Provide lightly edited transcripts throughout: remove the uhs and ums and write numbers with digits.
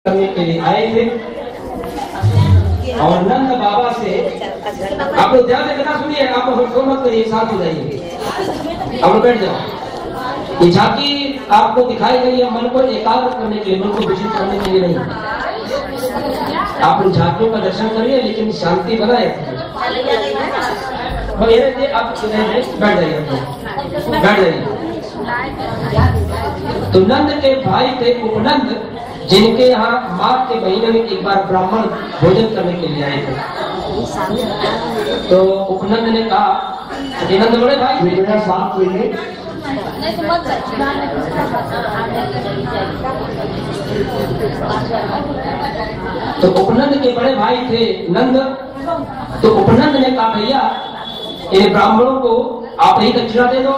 करने के लिए आए थे और नंद बाबा से आप लोग ध्यान से कथा सुनिए। आप लोग मत करिए, साथ हो जाइए, आप लोग बैठ जाओ। ये झांकी आपको दिखाई गई है मन को एकाग्र करने के लिए, मन को विचलित करने के लिए नहीं। आप लोग झांकियों का दर्शन करिए लेकिन शांति बनाए रखिए। आप बैठ जाइए, बैठ जाइए। तो नंद के भाई थे उपनंद, जिनके यहाँ माघ के महीने में एक बार ब्राह्मण भोजन करने के लिए आए थे। तो उपनंद ने कहा कि नंद बड़े भाई साफ हुई। तो उपनंद के बड़े भाई थे नंद। तो उपनंद ने कहा भैया इन ब्राह्मणों को आप ही दक्षिणा दे दो।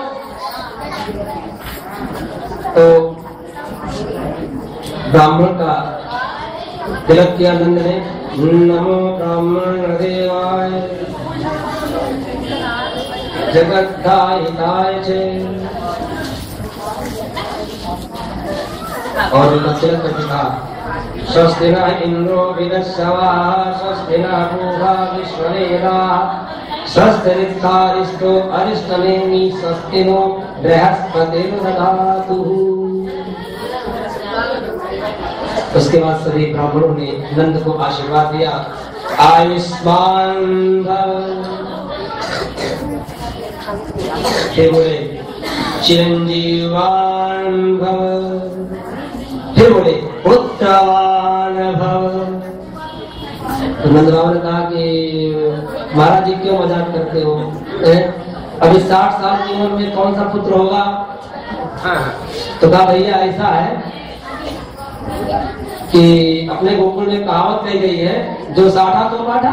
तो ब्राह्मण का तिलक किया नंद ने। नमो ब्राह्मण देवाय जगद्धाहिताय च। और तिलक करके कहा स्वस्ति न इंद्रो विदस्सवाः स्वस्ति न पूर्वा विश्ववेदाः स्वस्ति नित्तारिष्टो अरिष्टनेमि स्वस्ति नो बृहस्पतिर्दधातु। उसके बाद सभी ब्राह्मणों ने नंद को आशीर्वाद दिया। आयुष्मान भव, फिर बोले चिरंजीवान भव, फिर बोले पुत्रवान भव। तो नंद बाबा ने कहा कि महाराज जी क्यों मजाक करते हो, अभी 60 साल की उम्र में कौन सा पुत्र होगा। तो कहा भैया ऐसा है कि अपने गोकुल में कहावत कही गई है, जो साठा तो पाठा।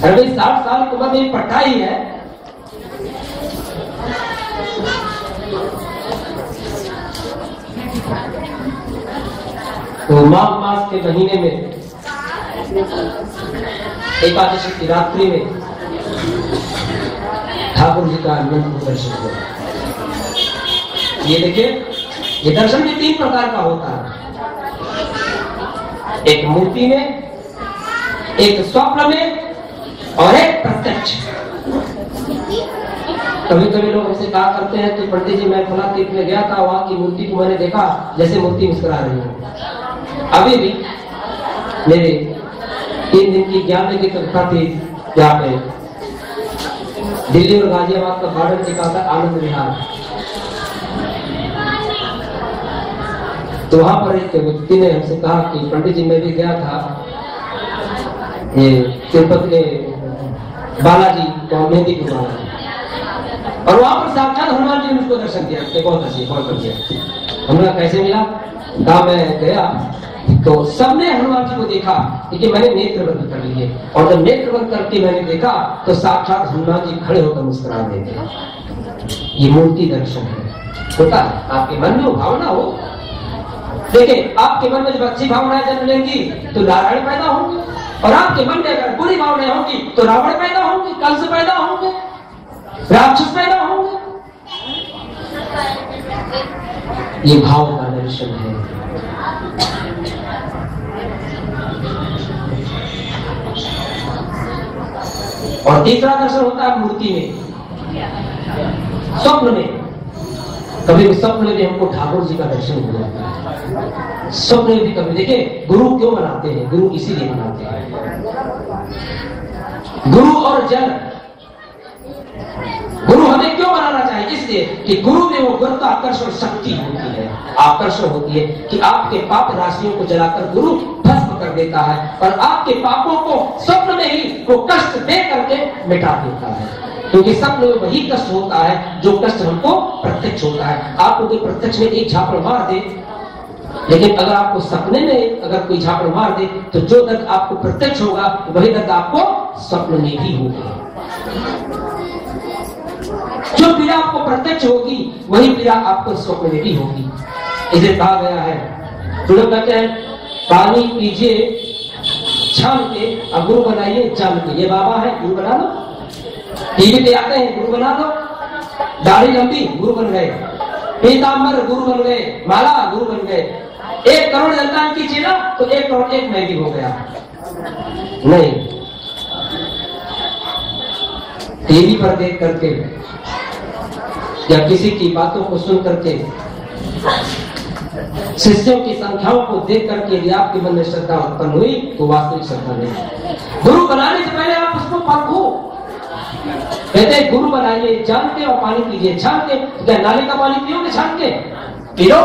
अरे 60 साल की उम्र में पट्टा ही है। तो माघ मास के महीने में एकादशी की रात्रि में ठाकुर जी का नंद को दर्शन हुआ। ये देखिए, ये दर्शन भी 3 प्रकार का होता है। एक मूर्ति में, एक स्वप्न में और एक प्रत्यक्ष। कभी कभी लोग हमसे कहा करते हैं कि पंडित जी मैं फला तीर्थ में गया था, वहां की मूर्ति को मैंने देखा जैसे मूर्ति मुस्कुरा रही है। अभी भी मेरे 3 दिन की ज्ञान की कथा थी यहाँ पे दिल्ली और गाजियाबाद का गार्डन टिका था आनंद विहार। तो वहां पर एक व्यक्ति ने हमसे कहा कि पंडित जी मैं भी गया था ये तिरुपति के बालाजी तो मेहंदी के बालाजी, और वहां पर साक्षात हनुमान जी ने उसको दर्शन दिया। बहुत अच्छी, बहुत बढ़िया। हमें कैसे मिला? कहा मैं गया तो सबने हनुमान जी को देखा, लेकिन मैंने नेत्र बंद कर लिए, और जब नेत्र बंद करके मैंने देखा तो साक्षात हनुमान जी खड़े होकर मुस्कुरा रहे थे। ये मूर्ति दर्शन है, होता है। आपके मन में भावना हो, देखिए आपके मन में जब अच्छी भावनाएं जन्म लेंगी तो नारायण पैदा होंगे, और आपके मन में अगर बुरी भावनाएं होंगी तो रावण पैदा होंगे, कंस पैदा होंगे, राक्षस पैदा होंगे। ये भाव का दर्शन है। और तीसरा दर्शन होता है मूर्ति में, स्वप्न में। कभी भी स्वप्न में भी हमको ठाकुर जी का दर्शन हो जाता है। स्वप्न में भी कभी देखिए, गुरु क्यों बनाते हैं? गुरु इसीलिए बनाते हैं। गुरु और जन, गुरु हमें क्यों बनाना चाहिए? इसलिए कि गुरु में वो गुरुत्वाकर्षण शक्ति होती है, आकर्षण होती है कि आपके पाप राशियों को जलाकर गुरु भस्म कर देता है, और आपके पापों को स्वप्न में ही वो कष्ट दे करके मिटा देता है। क्योंकि स्वप्न में वही कष्ट होता है जो कष्ट हमको प्रत्यक्ष होता है। आपको कोई प्रत्यक्ष में एक झापड़ मार दे, लेकिन अगर आपको सपने में अगर कोई झापड़ मार दे तो जो दर्द आपको प्रत्यक्ष होगा वही दर्द आपको स्वप्न में भी होगा। जो पीड़ा आपको प्रत्यक्ष होगी वही पीड़ा आपको स्वप्न में भी होगी। इसे कहा गया है, तो लोग कहते हैं पानी पीजिए छान के और गुरु बनाइए जान के। ये बाबा है, गुरु बना लो। टीवी पे आते हैं, गुरु बना दो। दाढ़ी लंबी, गुरु बन गए। पीताम्बर गुरु बन गए, माला गुरु बन गए। 1 करोड़ जनता कीजिए ना तो 1 करोड़ 1 मेहदी हो गया। नहीं, टीवी पर देख करके या किसी की बातों को सुन करके, शिष्यों की संख्याओं को देख करके यदि आपके मन में श्रद्धा उत्पन्न हुई तो वास्तविक श्रद्धा नहीं। गुरु बनाने से पहले आप उसको परखो। कहते हैं गुरु बनाइए जान के और पानी पीजिए छान के। तो क्या नाले का पानी पियोगे छान के? P low.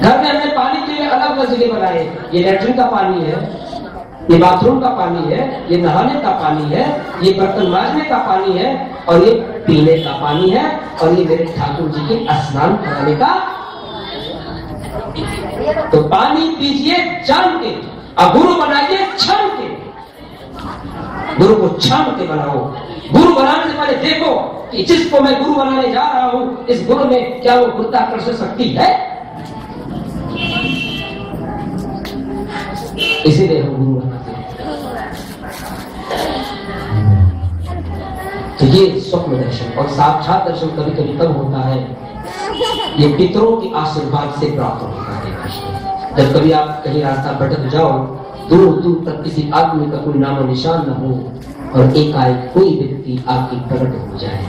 घर में हमने पानी के लिए अलग अलग जगह बनाए। ये लैट्रिन का पानी है, ये बाथरूम का पानी है, ये नहाने का पानी है, ये बर्तन मांजने का पानी है, और ये पीने का पानी है, और ये मेरे ठाकुर जी के स्नान कराने का। तो पानी पीजिए जान के, अब गुरु बनाइए छान के। गुरु को छान के बनाओ। गुरु बनाने से पहले देखो कि जिसको मैं गुरु बनाने जा रहा हूं, इस गुरु में क्या वो गुरुत्वाकर्षण शक्ति है? इसीलिए हम गुरु बनाते हैं। तो ये स्वप्न दर्शन और साक्षात दर्शन कभी कभी तब होता है, ये पितरों के आशीर्वाद से प्राप्त होता है। जब कभी आप कहीं रास्ता भटक जाओ, दूर दूर तक किसी आदमी का कोई नामो निशान न हो, और एकाएक कोई व्यक्ति आपकी प्रकट हो जाए,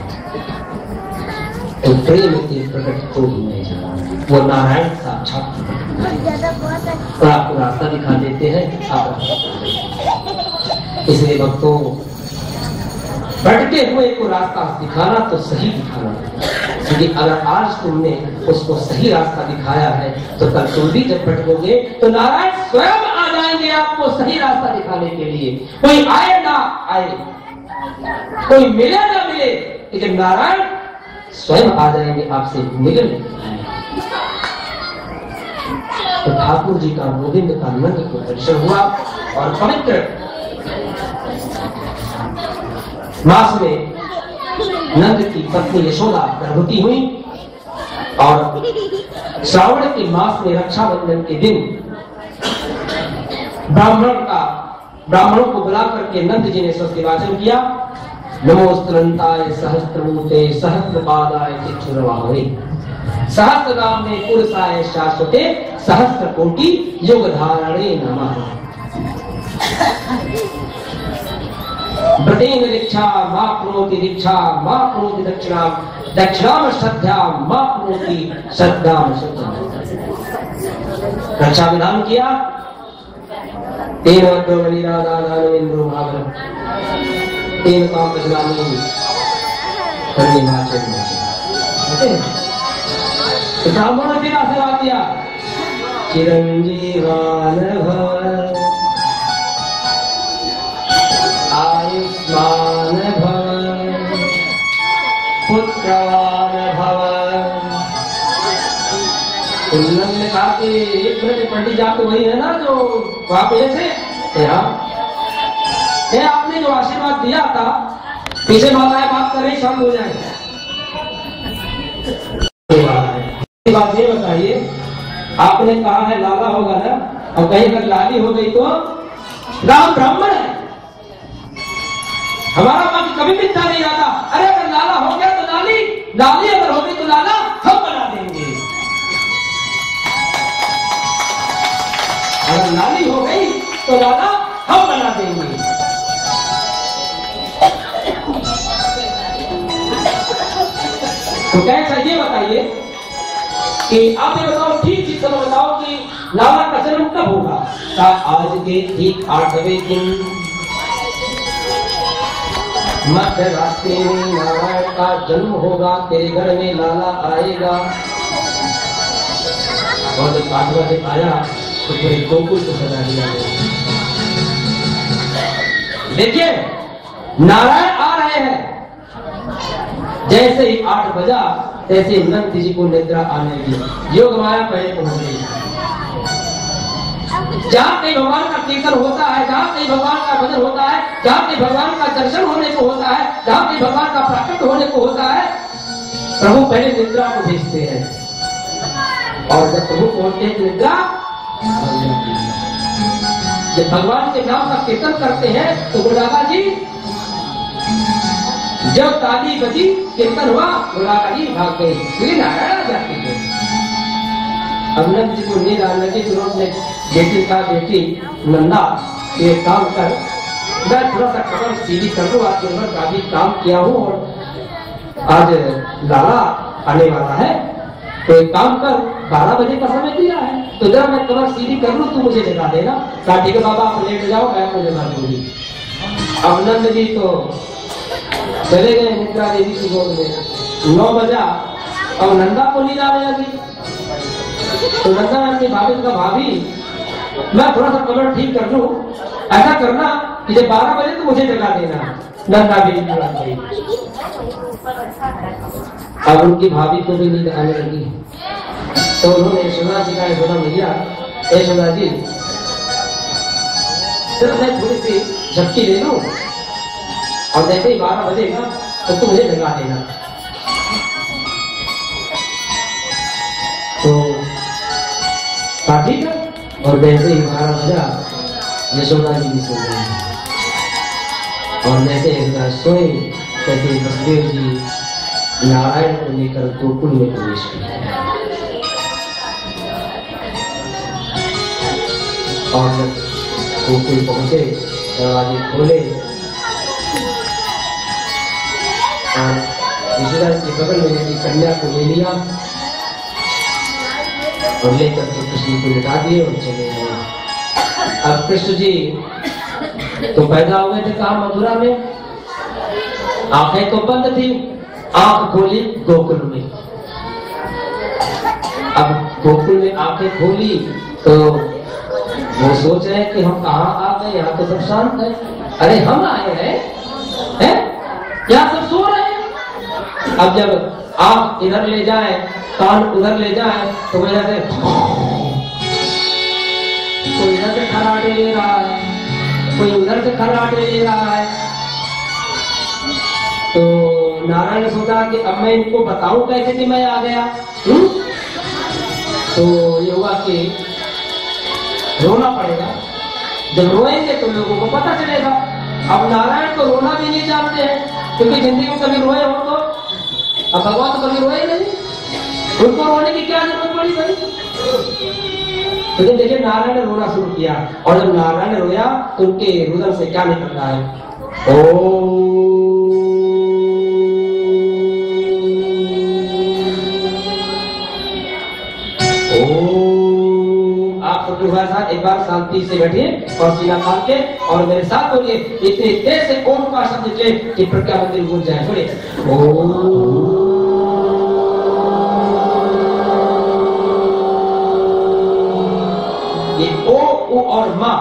तो प्रेम के प्रकट हो ही नहीं जाता, वो नारायण साक्षात और आपको रास्ता दिखा देते हैं। आप इसलिए भक्तों, भटके हुए को रास्ता दिखाना तो सही दिखाना, क्योंकि अगर आज तुमने उसको सही रास्ता दिखाया है तो कल तुम भी जब भटकोगे तो नारायण स्वयं आ जाएंगे आपको सही रास्ता दिखाने के लिए। कोई आए ना आए, कोई मिले ना मिले, लेकिन नारायण स्वयं आ जाएंगे आपसे मिलने। तो ठाकुर जी का गोविंद का नंद को दर्शन हुआ, और पवित्र मास में नंद की पत्नी यशोदा गर्भवती हुई, और श्रावण के मास में रक्षाबंधन के दिन ब्राह्मणों को बुला करके नंद जी ने स्वस्ति वाचन किया। नमोस्तुरंताय सहस्त्रमूर्ते सहस्त्रपादाय चिच्छुरवाहवे सहस्रनामे पुरुषाय शाश्वते सहस्त्र कोटि युग धारणे नमः। व्रतेन दीक्षा मां प्रोति दीक्षा मां प्रोति दक्षिणाम श्रद्धा मां प्रोति श्रद्धाम श्रद्धा। रक्षा विधान किया। तेन वक्रमणिराधारेन्द्रो भागवत तेन काम बजनामी करने माचन। ब्राह्मणों ने फिर आशीर्वाद दिया, चिरंजीवान भव आयुष्मान भव पुत्रवान भव। उन्होंने ने कहा कि एक मिनट पंडित जी तो वही है ना जो वहां पे थे? आपने जो आशीर्वाद दिया था, पीछे माताएं बात कर रही, शांत हो जाए। बात ये बताइए, आपने कहा है लाला होगा ना, और कहीं अगर लाली हो गई तो राम ब्राह्मण है। हमारा मन कभी मिथ्या नहीं आता। अरे अगर लाला हो गया तो लाली, लाली अगर हो गई तो लाला हम बना देंगे। अगर लाली हो गई तो लाला हम बना देंगे। तो कैसा ये बताइए कि आप ये बताओ, ठीक चीज समय बताओ कि लाला का जन्म कब होगा? आज के ठीक 8वें दिन मध्य रात्रि में नारायण का जन्म होगा, तेरे घर में लाला आएगा। और जब 8वां दिन आया तो पूरे गोकुल को सजा दिया गया। देखिए नारायण आ रहे हैं। जैसे ही 8 बजा, तैसे नंद जी को निद्रा आने लगी। योग माया पहले पहुंच गई। जहाँ कहीं भगवान का कीर्तन होता है, जहाँ कहीं भगवान का भजन होता है, जहाँ कहीं भगवान का दर्शन होने को होता है, जहाँ कहीं भगवान का प्रकट होने को होता है, प्रभु पहले निद्रा को भेजते हैं। और जब प्रभु पहुंचते हैं निद्रा, जब भगवान के नाम का कीर्तन करते हैं तो गुरुदादा जी, जब ताली बजी कीर्तन हुआ, गुरुदादा जी भाग गए, नारायण आ जाते हैं। अब नंद जी को नींद आने लगी, तो उन्होंने बेटी का बेटी नंदा ये काम कर, मैं थोड़ा सा कमर सीधी कर दूं, आज दिन भर काफी काम किया हूँ और आज लाला आने वाला है, तो एक काम कर, 12 बजे का समय दिया है, तो जरा मैं कमर सीधी कर लूं, तू मुझे जगा देना। कहा ठीक है बाबा, आप लेट जाओ, मैं आपको जगा दूंगी। अब नंद जी तो चले गए निद्रा देवी की गोद में। 9 बजा, अब नंदा को नींद आने लगी, तो नंदा ने अपनी भाभी का, भाभी मैं थोड़ा सा कमर ठीक कर लूं, ऐसा करना कि जब 12 बजे तो मुझे जगा देना। नंदा भी जगा गई। अब उनकी भाभी को भी नींद आने लगी, तो उन्होंने यशोदा जी का, यशोदा मैया, यशोदा जी चलो मैं थोड़ी सी झपकी ले लूं और जैसे ही 12 बजेगा तो तुम मुझे जगा देना। तो ठीक है, और जैसे ही 12 बजा यशोदा जी भी सो गई, और जैसे यशोदा सोए तैसे वसुदेव जी नारायण को लेकर गोकुल में प्रवेश किया। और जब गोकुल पहुंचे, दरवाजे खोले और यशोदा के बगल में लगी कन्या को ले लिया और लेकर तो कृष्ण को लिटा दिए और चले गए। अब कृष्ण जी तो पैदा हुए थे कहाँ, मथुरा में, आंखें तो बंद थी, आंख खोली गोकुल में। अब गोकुल में आंखें खोली तो वो सोच रहे हैं कि हम कहाँ आ गए, यहाँ तो सब शांत है, अरे हम आए हैं, यहाँ सब सो रहे हैं। अब जब आंख इधर ले जाए, कान उधर ले जाए, तो मेरा से कोई इधर से खराटे ले रहा है, कोई उधर से खराटे ले रहा है। तो नारायण ने सोचा कि अब मैं इनको बताऊं कैसे कि मैं आ गया। तो ये हुआ कि रोना पड़ेगा, जब रोएंगे तो लोगों को पता चलेगा। अब नारायण तो रोना भी नहीं जानते हैं, क्योंकि जिंदगी में कभी रोए हो तो, अब भगवान तो कभी रोए नहीं, उनको रोने की क्या जरूरत पड़ी भाई। लेकिन देखिए नारायण ने रोना शुरू किया, और जब नारायण ने रोया तो उनके रुदन से क्या निकल रहा है, ओ एक बार शांति से बैठिए और सीना फाड़ के और मेरे साथ बोलिए, इतने तेज से ओम का शब्द निकले कि प्रज्ञा मंदिर घूम जाए। बोलिए ये ओ उ और मां,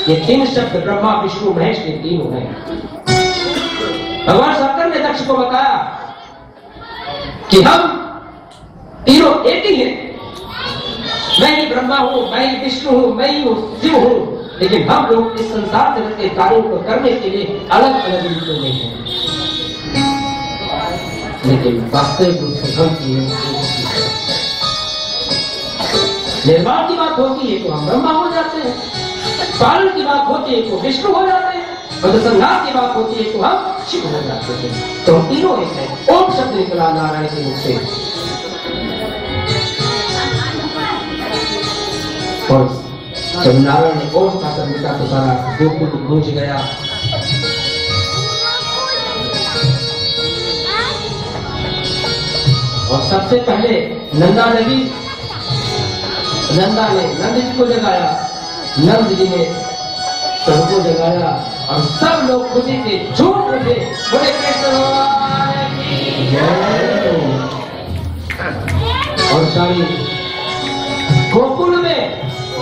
ये 3 शब्द ब्रह्मा विष्णु महेश के तीनों हैं। भगवान शंकर ने दक्ष को बताया कि हम तीनों एक ही हैं, मैं ही ब्रह्मा हूं, मैं ही विष्णु हूं, मैं ही शिव हूं, लेकिन हम लोग इस संसार जगत के कार्यों को करने के लिए अलग अलग रूपों में हैं, लेकिन वास्तविक रूप से हम निर्माण की बात होती है तो हम ब्रह्मा हो जाते हैं, पालन की बात होती है तो विष्णु हो जाते हैं, और संहार की बात होती है तो हम शिव हो जाते हैं। तो हम तीनों एक हैं। ओम शब्द निकला नारायण के मुख से, और जब नारायण ने ओम का शब्द निकला तो सारा गोकुल गूंज गया। और सबसे पहले नंदा ने नंद जी को जगाया, नंद जी ने सबको जगाया और सब लोग खुशी से झूम उठे, बोले कृष्ण भगवान की जय। और सारी गोकुल में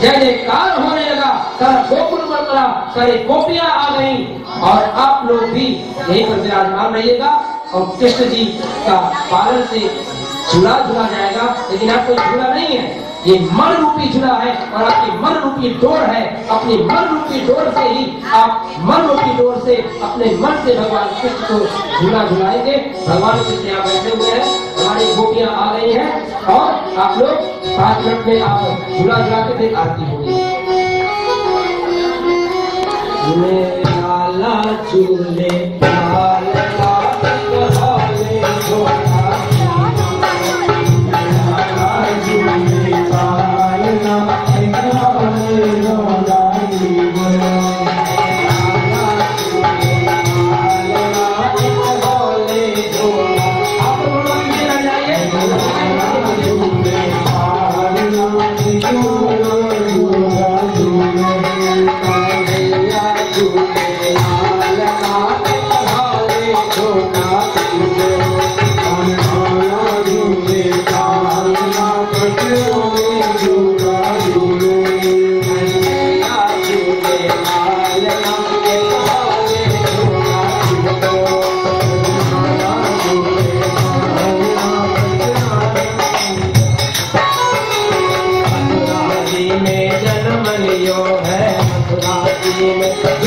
जय जयकार होने लगा, सारा गोकुल में पड़ा, सारी गोपियां आ गई, और आप लोग भी यहीं पर विराजमान रहिएगा। और कृष्ण जी का पालन से झूला झूला जाएगा, लेकिन आप कोई झूला नहीं है, ये मन रूपी झूला है, और आपकी मन रूपी डोर है। अपनी मन रूपी डोर से ही आप मन रूपी डोर से अपने मन से भगवान कृष्ण को झूला झुलाएंगे। भगवान कृष्ण यहाँ बैठे हुए हैं, हमारी गोपियां आ गई हैं, और आप लोग 5 मिनट में आप झूला झुला के फिर आरती होगी। लाला झूले लाला है मथुरा जी में